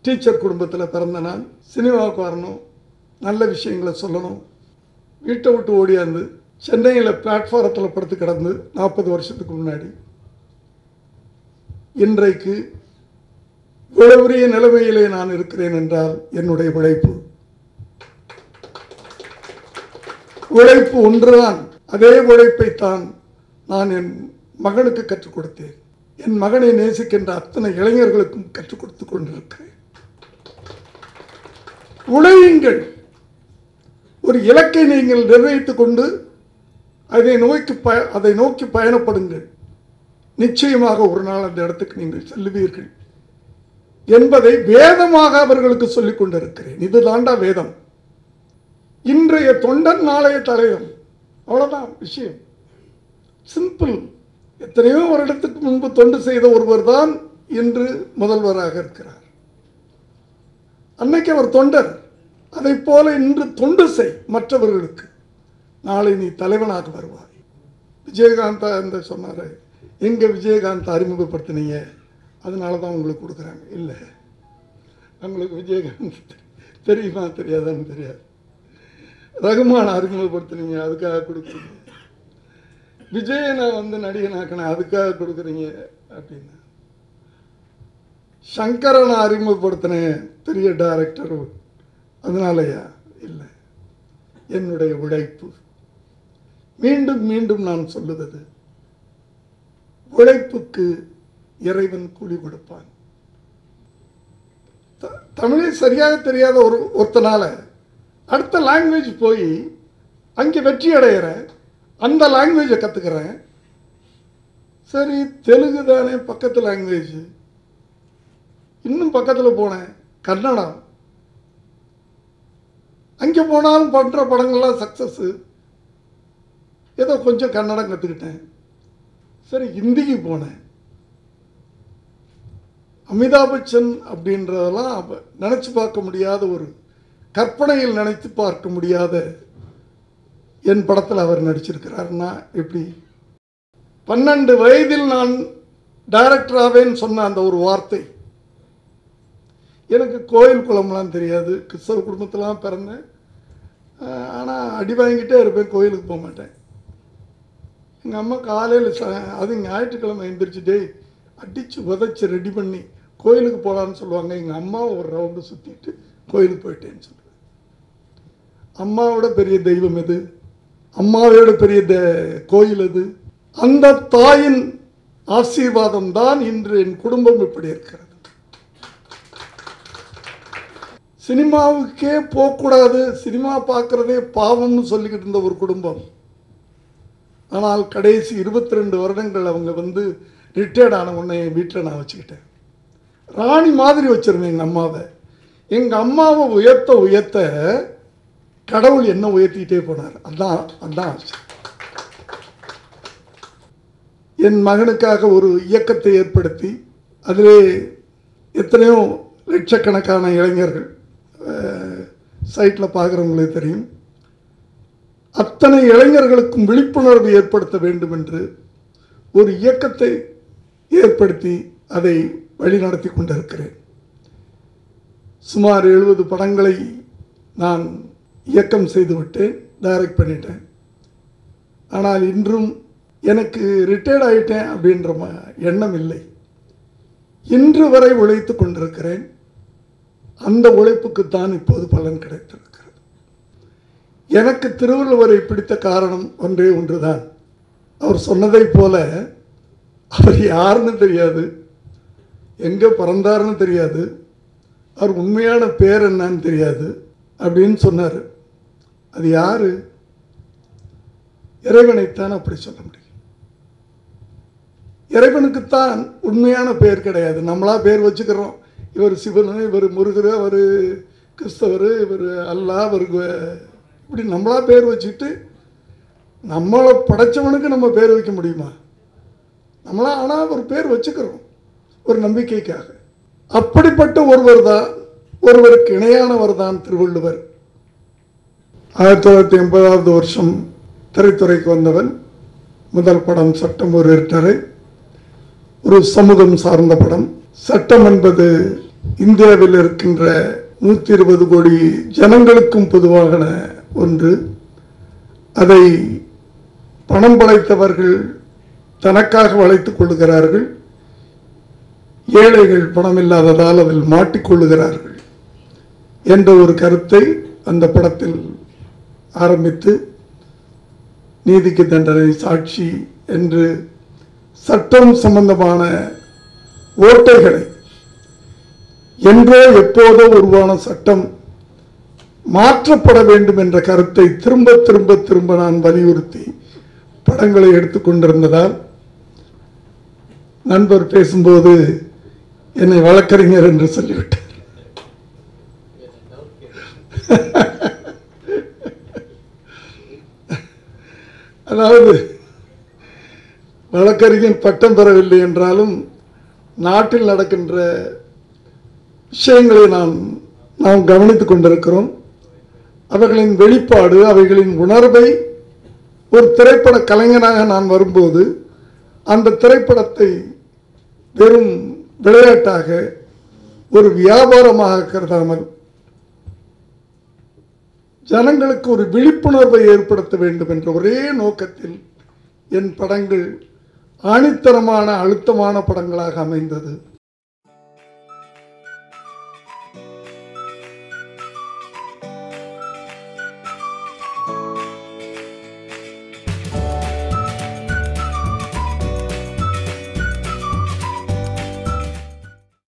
Teacher குடும்பத்தில் பிறந்த நான் சினிமாவுக்கு வரணும், நல்ல விஷயங்களை சொல்லணும். வீட்டை விட்டு ஓடியாந்து சென்னையில் பிளாட்ஃபாரத்தில் படுத்து கிடந்து 40 வருஷத்துக்கு முன்னாடி இன்றைக்கு இவ்வளவுரிய நிலைமையிலே நான் இருக்கிறேன் என்றால் என்னுடைய உழைப்பு ஒன்றுதான். அதே உழைப்பைத்தான் நான் என் மகனுக்கு கற்றுக் கொடுத்தேன். என் மகனை நேசிக்கின்ற அத்தனை இளைஞர்களுக்கும் கற்றுக் கொடுத்து கொண்டிருக்கிறேன். உழையுங்கள். ஒரு இலக்கை நீங்கள் நிர்ணயித்துக் கொண்டு அதை நோக்கி பயணப்படுங்கள். நிச்சயமாக ஒரு நாள் அந்த இடத்துக்கு நீங்கள் செல்லுவீர்கள் என்பதை வேதமாக அவர்களுக்கு சொல்லிக் கொண்டிருக்கிறேன். இதுதாண்டா வேதம். இன்றைய தொண்டன் நாளைய தலைவன், அவ்வளவுதான் விஷயம். சிம்பிள். எத்தனையோ வருடத்துக்கு முன்பு தொண்டு செய்த ஒருவர் தான் இன்று முதல்வராக இருக்கிறார். அன்னைக்கு அவர் தொண்டர். அதை போல இன்று தொண்டு செய் மற்றவர்களுக்கு. நாளை நீ தலைவனாக வருவாய். விஜயகாந்தா என்று சொன்னார். எங்க விஜயகாந்த் அறிமுகப்படுத்தினீங்க, அதனால தான் உங்களுக்கு கொடுக்குறாங்க. இல்லை, உங்களுக்கு விஜயகாந்த் தெரியுமா தெரியாதான்னு தெரியாது. ரகுமான அறிமுகப்படுத்தினீங்க, அதுக்காக கொடுக்குறீங்க. விஜயனை நடிகனாக்கின, அதுக்காக கொடுக்குறீங்க அப்படின்னா. சங்கரனை அறிமுகப்படுத்தினேன், பெரிய டைரக்டர், அதனாலயா? இல்லை, என்னுடைய உழைப்பு. மீண்டும் மீண்டும் நான் சொல்லுவது, உழைப்புக்கு இறைவன் கூலி கொடுப்பான். தமிழே சரியாக தெரியாத ஒருத்தனால அடுத்த லாங்குவேஜ் போய் அங்கே வெற்றி அடைகிறேன், அந்த லாங்குவேஜை கற்றுக்கிறேன். சரி, தெலுங்கு தானே பக்கத்து லாங்குவேஜ். இன்னும் பக்கத்தில் போனேன், கன்னடம். அங்கே போனாலும் பண்ணுற படங்கள்லாம் சக்ஸஸ்ஸு. ஏதோ கொஞ்சம் கன்னடம் கற்றுக்கிட்டேன். சரி, ஹிந்திக்கு போனேன். அமிதாப் பச்சன் அப்படின்றதெல்லாம் நினச்சி பார்க்க முடியாத, ஒரு கற்பனையில் நினைத்து பார்க்க முடியாத என் படத்தில் அவர் நடிச்சிருக்கிறார்னா எப்படி? 12 வயதில் நான் டைரக்டர் ஆவேன்னு சொன்ன அந்த ஒரு வார்த்தை. எனக்கு கோயில் குளம்லாம் தெரியாது. கிறிஸ்தவ குடும்பத்திலாம் பிறந்தேன். ஆனால் அடி வாங்கிட்டே இருப்பேன், கோயிலுக்கு போக மாட்டேன். எங்கள் அம்மா காலையில் அது ஞாயிற்றுக்கிழமை எழுந்திரிச்சுட்டே அடித்து உதச்சி ரெடி பண்ணி கோயிலுக்கு போகலான்னு சொல்லுவாங்க. எங்கள் அம்மாவை ஒரு ரவுண்டு சுற்றிட்டு கோயிலுக்கு போயிட்டேன்னு சொல்லுவேன். அம்மாவோட பெரிய தெய்வம் எது? அம்மாவோட பெரிய கோயில் எது? அந்த தாயின் ஆசீர்வாதம் தான் இன்று என் குடும்பம் இப்படி இருக்கிறது. சினிமாவுக்கே போகக்கூடாது, சினிமா பார்க்குறதே பாவம்னு சொல்லிக்கிட்டு இருந்த ஒரு குடும்பம். ஆனால் கடைசி 22 வருடங்கள் அவங்க ரிட்டையர்ட் ஆன உடனே என் வீட்டில் நான் வச்சுக்கிட்டேன். ராணி மாதிரி வச்சுருந்தேன் எங்கள் அம்மாவை. எங்கள் அம்மாவை உயர்த்த கடவுள் என்ன உயர்த்திக்கிட்டே போனார். அதான் ஆச்சு. என் மகனுக்காக ஒரு இயக்கத்தை ஏற்படுத்தி அதிலே எத்தனையோ லட்சக்கணக்கான இளைஞர்கள், சைட்டில் பார்க்குறவங்களே தெரியும், அத்தனை இளைஞர்களுக்கும் விழிப்புணர்வு ஏற்படுத்த வேண்டும் என்று ஒரு இயக்கத்தை ஏற்படுத்தி அதை வழிநடத்தி கொண்டிருக்கிறேன். சுமார் 70 படங்களை நான் இயக்கம் செய்துவிட்டேன், டைரக்ட் பண்ணிட்டேன். ஆனால் இன்றும் எனக்கு ரிட்டையர்ட் ஆகிட்டேன் அப்படின்ற எண்ணம் இல்லை. இன்று வரை உழைத்து கொண்டிருக்கிறேன். அந்த உழைப்புக்குத்தான் இப்போது பலன் கிடைத்திருக்கிறது. எனக்கு திருவள்ளுவரை பிடித்த காரணம் ஒன்றே ஒன்றுதான். அவர் சொன்னதை போல, அவர் யாருன்னு தெரியாது, எங்கே பிறந்தாருன்னு தெரியாது, அவர் உண்மையான பேர் என்னன்னு தெரியாது அப்படின்னு சொன்னார். அது யாரு? இறைவனைத்தான் அப்படி சொல்ல முடியும். இறைவனுக்குத்தான் உண்மையான பேர் கிடையாது. நம்மளா பேர் வச்சுக்கிறோம். இவர் சிவன், இவர் முருகர், அவர் கிறிஸ்தவர், இவர் அல்லா, அவருக்கு இப்படி நம்மளா பேர் வச்சுட்டு நம்மளை படைச்சவனுக்கு நம்ம பேர் வைக்க முடியுமா? நம்மளா ஆனால் ஒரு பேர் வச்சுக்கிறோம் ஒரு நம்பிக்கைக்காக. அப்படிப்பட்ட ஒருவருக்கு இணையானவர் தான் திருவள்ளுவர். 1980வது வருஷம் திரைத்துறைக்கு வந்தவன். முதல் படம் சட்டம் ஒரு இருட்டறை, ஒரு சமூகம் சார்ந்த படம். சட்டம் என்பது இந்தியாவில் இருக்கின்ற 120 கோடி ஜனங்களுக்கும் பொதுவான ஒன்று. அதை பணம் படைத்தவர்கள் தனக்காக வளைத்துக் கொள்ளுகிறார்கள், ஏழைகள் பணம் இல்லாததால் அதில் மாட்டிக்கொள்ளுகிறார்கள் என்ற ஒரு கருத்தை அந்த படத்தில் ஆரம்பித்து நீதிக்கு தண்டனை, சாட்சி என்று சட்டம் சம்பந்தமான ஓட்டைகளை, என்றோ எப்போதோ உருவான சட்டம் மாற்றப்பட வேண்டும் என்ற கருத்தை திரும்ப திரும்ப திரும்ப நான் வலியுறுத்தி படங்களை எடுத்துக்கொண்டிருந்ததால் நண்பர் பேசும்போது என்னை வழக்கறிஞர் என்று சொல்லிவிட்டார். அதாவது வழக்கறிஞர் பட்டம் பெறவில்லை என்றாலும் நாட்டில் நடக்கின்ற விஷயங்களை நாம் கவனித்துக் கொண்டிருக்கிறோம். அவர்களின் வெளிப்பாடு, அவைகளின் உணர்வை ஒரு திரைப்பட கலைஞனாக நான் வரும்போது அந்த திரைப்படத்தை வெறும் விளையாட்டாக ஒரு வியாபாரமாக கருதாமல் ஜனங்களுக்கு ஒரு விழிப்புணர்வை ஏற்படுத்த வேண்டும் என்ற ஒரே நோக்கத்தில் என் படங்கள் ஆணித்தரமான அழுத்தமான படங்களாக அமைந்தது.